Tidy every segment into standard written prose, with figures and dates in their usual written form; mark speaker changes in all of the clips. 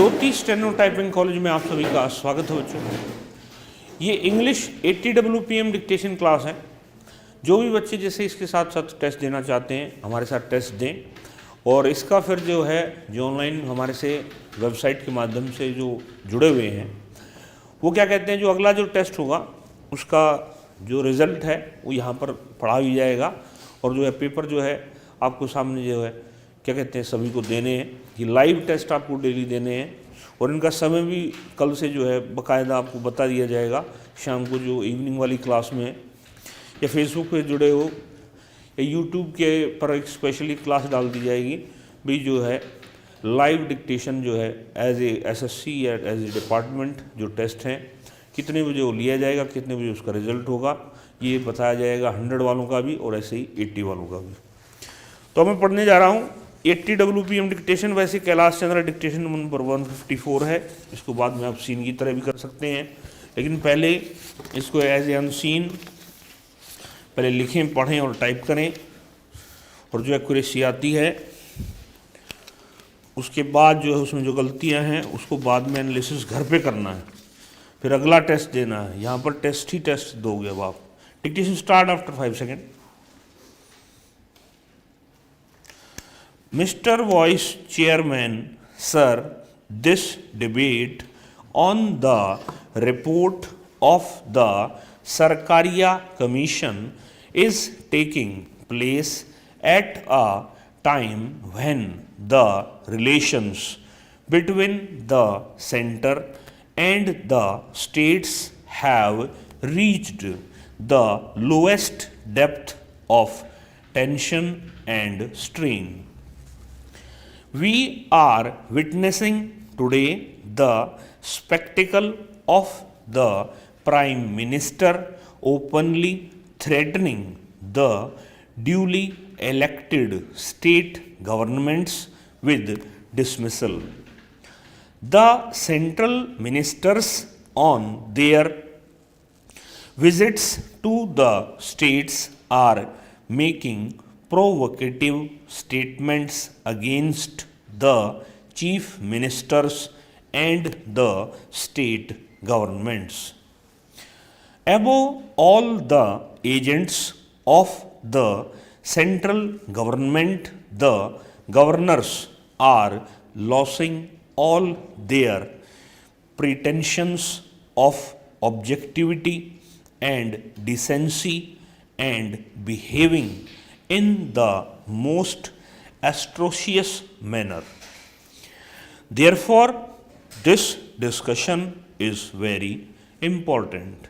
Speaker 1: ज्योति steno typing college में आप सभी का स्वागत है बच्चों। ये इंग्लिश 80 WPM डिक्टेशन क्लास है। जो भी बच्चे जैसे इसके साथ साथ टेस्ट देना चाहते हैं हमारे साथ टेस्ट दें, और इसका फिर जो है जो ऑनलाइन हमारे से वेबसाइट के माध्यम से जो जुड़े हुए हैं वो क्या कहते हैं, जो अगला जो टेस्ट होगा उसका जो रिज़ल्ट है वो यहाँ पर पढ़ा भी जाएगा, और जो है पेपर जो है आपको सामने जो है क्या कहते हैं सभी को देने हैं। ये लाइव टेस्ट आपको डेली देने हैं, और इनका समय भी कल से जो है बाकायदा आपको बता दिया जाएगा। शाम को जो इवनिंग वाली क्लास में या फेसबुक पे जुड़े हो या यूट्यूब के पर एक स्पेशली क्लास डाल दी जाएगी भी, जो है लाइव डिक्टेशन जो है एज ए SSC या एज ए डिपार्टमेंट जो टेस्ट हैं कितने बजे वो लिया जाएगा, कितने बजे उसका रिजल्ट होगा, ये बताया जाएगा 100 वालों का भी और ऐसे ही 80 वालों का भी। तो मैं पढ़ने जा रहा हूँ 80 WPM डिक्टेशन। वैसे कैलाश चंद्र डिक्टेशन नंबर 154 है, इसको बाद में आप सीन की तरह भी कर सकते हैं, लेकिन पहले इसको एज ए अनसीन पहले लिखें, पढ़ें और टाइप करें, और जो एक्यूरेसी आती है उसके बाद जो है उसमें जो गलतियां हैं उसको बाद में एनालिसिस घर पे करना है, फिर अगला टेस्ट देना है। यहाँ पर टेस्ट ही टेस्ट दोगे अब आप। Dictation start after 5 second. Mr. Vice Chairman, sir, this debate on the report of the Sarkariya Commission is taking place at a time when the relations between the center and the states have reached the lowest depth of tension and strain. We are witnessing today the spectacle of the Prime Minister openly threatening the duly elected state governments with dismissal. The central ministers on their visits to the states are making provocative statements against the chief ministers and the state governments. Above all, the agents of the central government, the governors, are losing all their pretensions of objectivity and decency and behaving in the most atrocious manner. Therefore, this discussion is very important.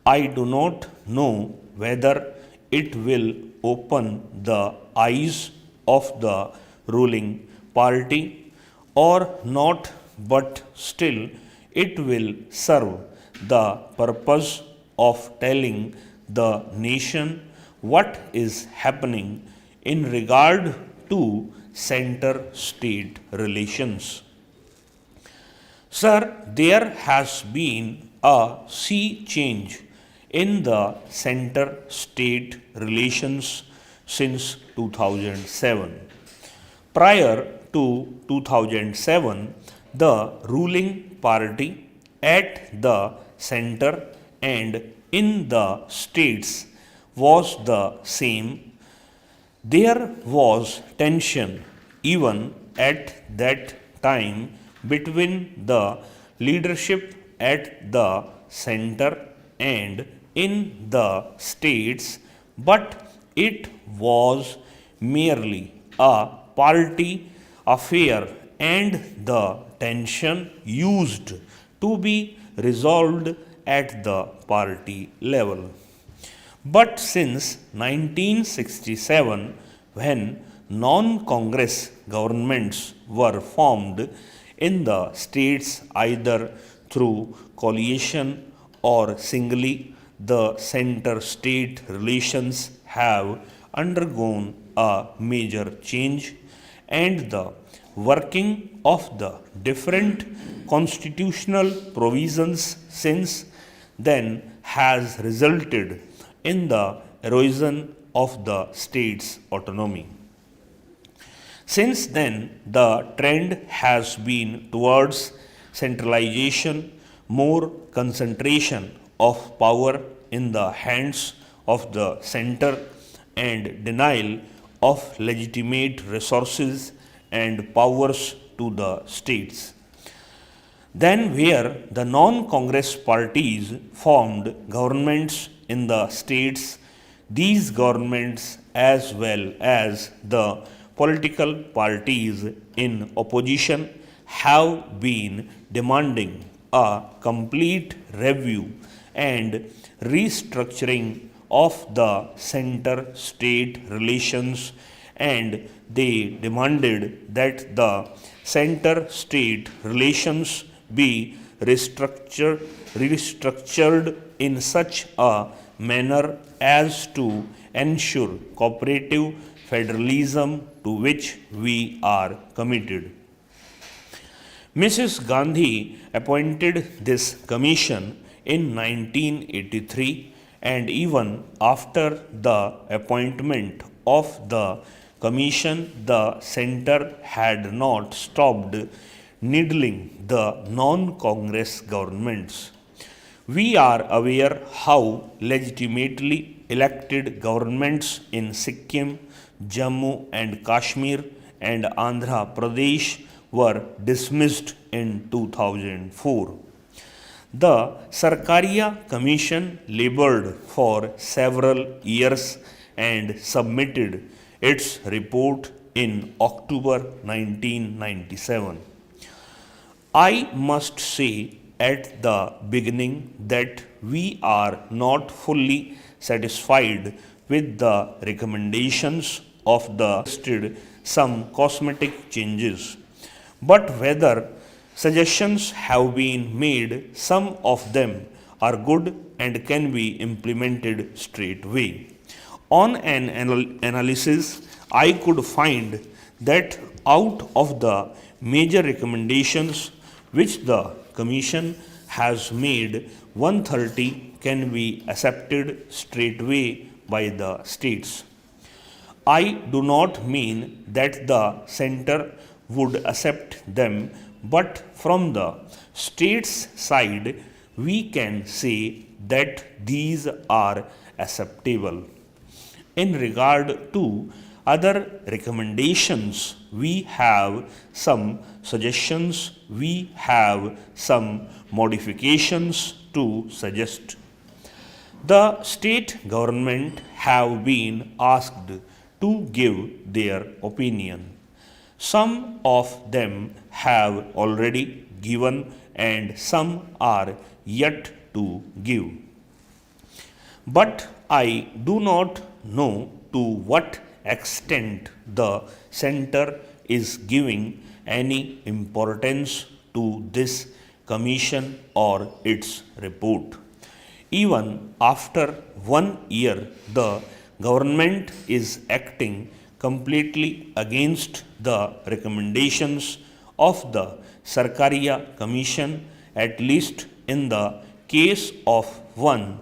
Speaker 1: I do not know whether it will open the eyes of the ruling party or not, but still it will serve the purpose of telling the nation what is happening in regard to center-state relations. Sir, there has been a sea change in the center-state relations since 2007. Prior to 2007, the ruling party at the center and in the states was the same. There was tension even at that time between the leadership at the center and in the states, but it was merely a party affair and the tension used to be resolved at the party level. But since 1967, when non-Congress governments were formed in the states either through coalition or singly, the center-state relations have undergone a major change, and the working of the different constitutional provisions since then has resulted in the erosion of the state's autonomy. Since then, the trend has been towards centralization, more concentration of power in the hands of the center, and denial of legitimate resources and powers to the states. Then, where the non-Congress parties formed governments in the states, these governments as well as the political parties in opposition have been demanding a complete review and restructuring of the center-state relations, and they demanded that the center-state relations be restructured in such a manner as to ensure cooperative federalism to which we are committed. Mrs. Gandhi appointed this commission in 1983, and even after the appointment of the commission, the center had not stopped needling the non-Congress governments. We are aware how legitimately elected governments in Sikkim, Jammu and Kashmir and Andhra Pradesh were dismissed in 2004. The Sarkaria Commission labored for several years and submitted its report in October 1997. I must say at the beginning that we are not fully satisfied with the recommendations of the some cosmetic changes, but whether suggestions have been made, some of them are good and can be implemented straightway. On an analysis, I could find that out of the major recommendations which the Commission has made, 130 can be accepted straightway by the states. I do not mean that the center would accept them, but from the states' side, we can say that these are acceptable. In regard to other recommendations, we have some suggestions, we have some modifications to suggest. The state government have been asked to give their opinion. Some of them have already given and some are yet to give. But I do not know to what extent the center is giving any importance to this commission or its report. Even after 1 year, the government is acting completely against the recommendations of the Sarkaria Commission, at least in the case of one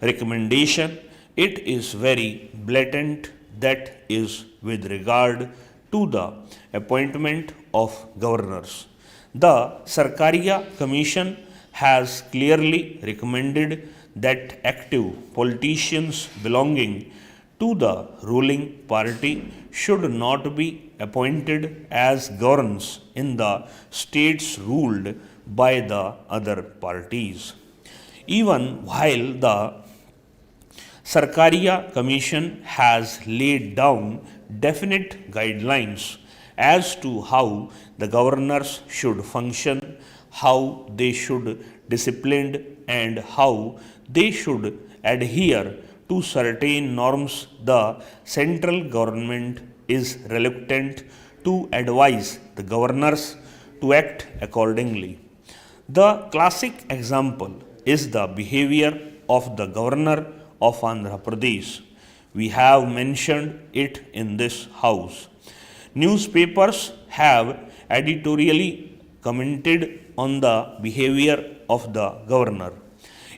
Speaker 1: recommendation. It is very blatant, that is with regard to the appointment of governors. The Sarkaria Commission has clearly recommended that active politicians belonging to the ruling party should not be appointed as governors in the states ruled by the other parties. Even while the Sarkaria Commission has laid down definite guidelines as to how the governors should function, how they should discipline, and how they should adhere to certain norms, the central government is reluctant to advise the governors to act accordingly. The classic example is the behavior of the governor of Andhra Pradesh. We have mentioned it in this house. Newspapers have editorially commented on the behavior of the governor.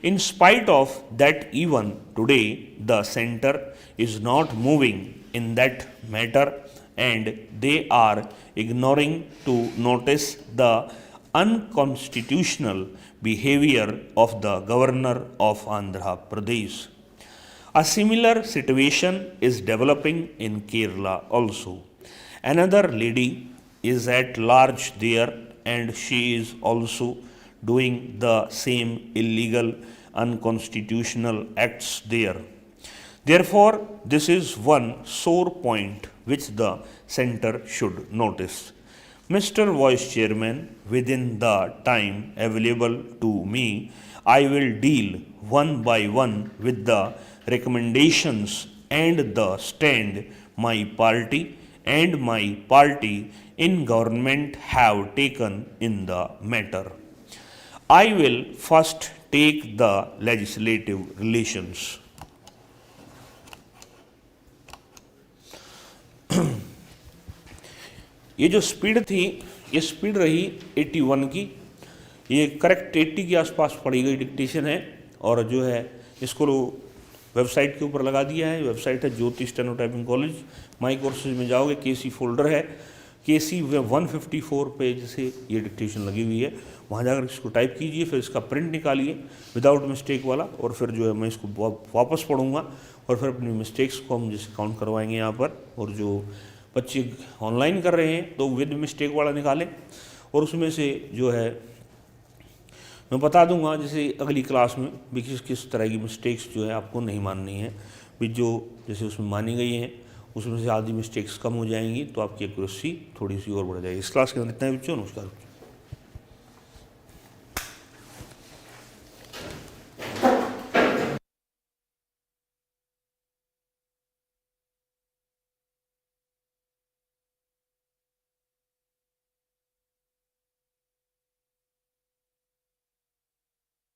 Speaker 1: In spite of that, even today the center is not moving in that matter, and they are ignoring to notice the unconstitutional behavior of the governor of Andhra Pradesh. A similar situation is developing in Kerala also. Another lady is at large there and she is also doing the same illegal, unconstitutional acts there. Therefore, this is one sore point which the center should notice. Mr. Vice Chairman, within the time available to me, I will deal one by one with the recommendations and the stand my party and my party in government have taken in the matter. I will first take the legislative relations. ये जो speed थी, ये speed रही 81 की, ये correct 80 के आसपास पड़ी गई डिक्टेशन है और जो है इसको वेबसाइट के ऊपर लगा दिया है। वेबसाइट है Jyoti steno typing college. My courses में जाओगे, केसी फोल्डर है, केसी 154 पेज से ये डिक्टेशन लगी हुई है, वहाँ जाकर इसको टाइप कीजिए, फिर इसका प्रिंट निकालिए विदाउट मिस्टेक वाला, और फिर जो है मैं इसको वापस पढ़ूँगा और फिर अपनी मिस्टेक्स को हम जैसे काउंट करवाएंगे यहाँ पर। और जो बच्चे ऑनलाइन कर रहे हैं तो विद मिस्टेक वाला निकालें और उसमें से जो है मैं बता दूंगा जैसे अगली क्लास में भी किस तरह की मिस्टेक्स जो है आपको नहीं माननी है, भी जो जैसे उसमें मानी गई हैं उसमें से आधी मिस्टेक्स कम हो जाएंगी तो आपकी एक्यूरेसी थोड़ी सी और बढ़ जाएगी। इस क्लास के अंदर इतना ही बच्चों, नमस्कार।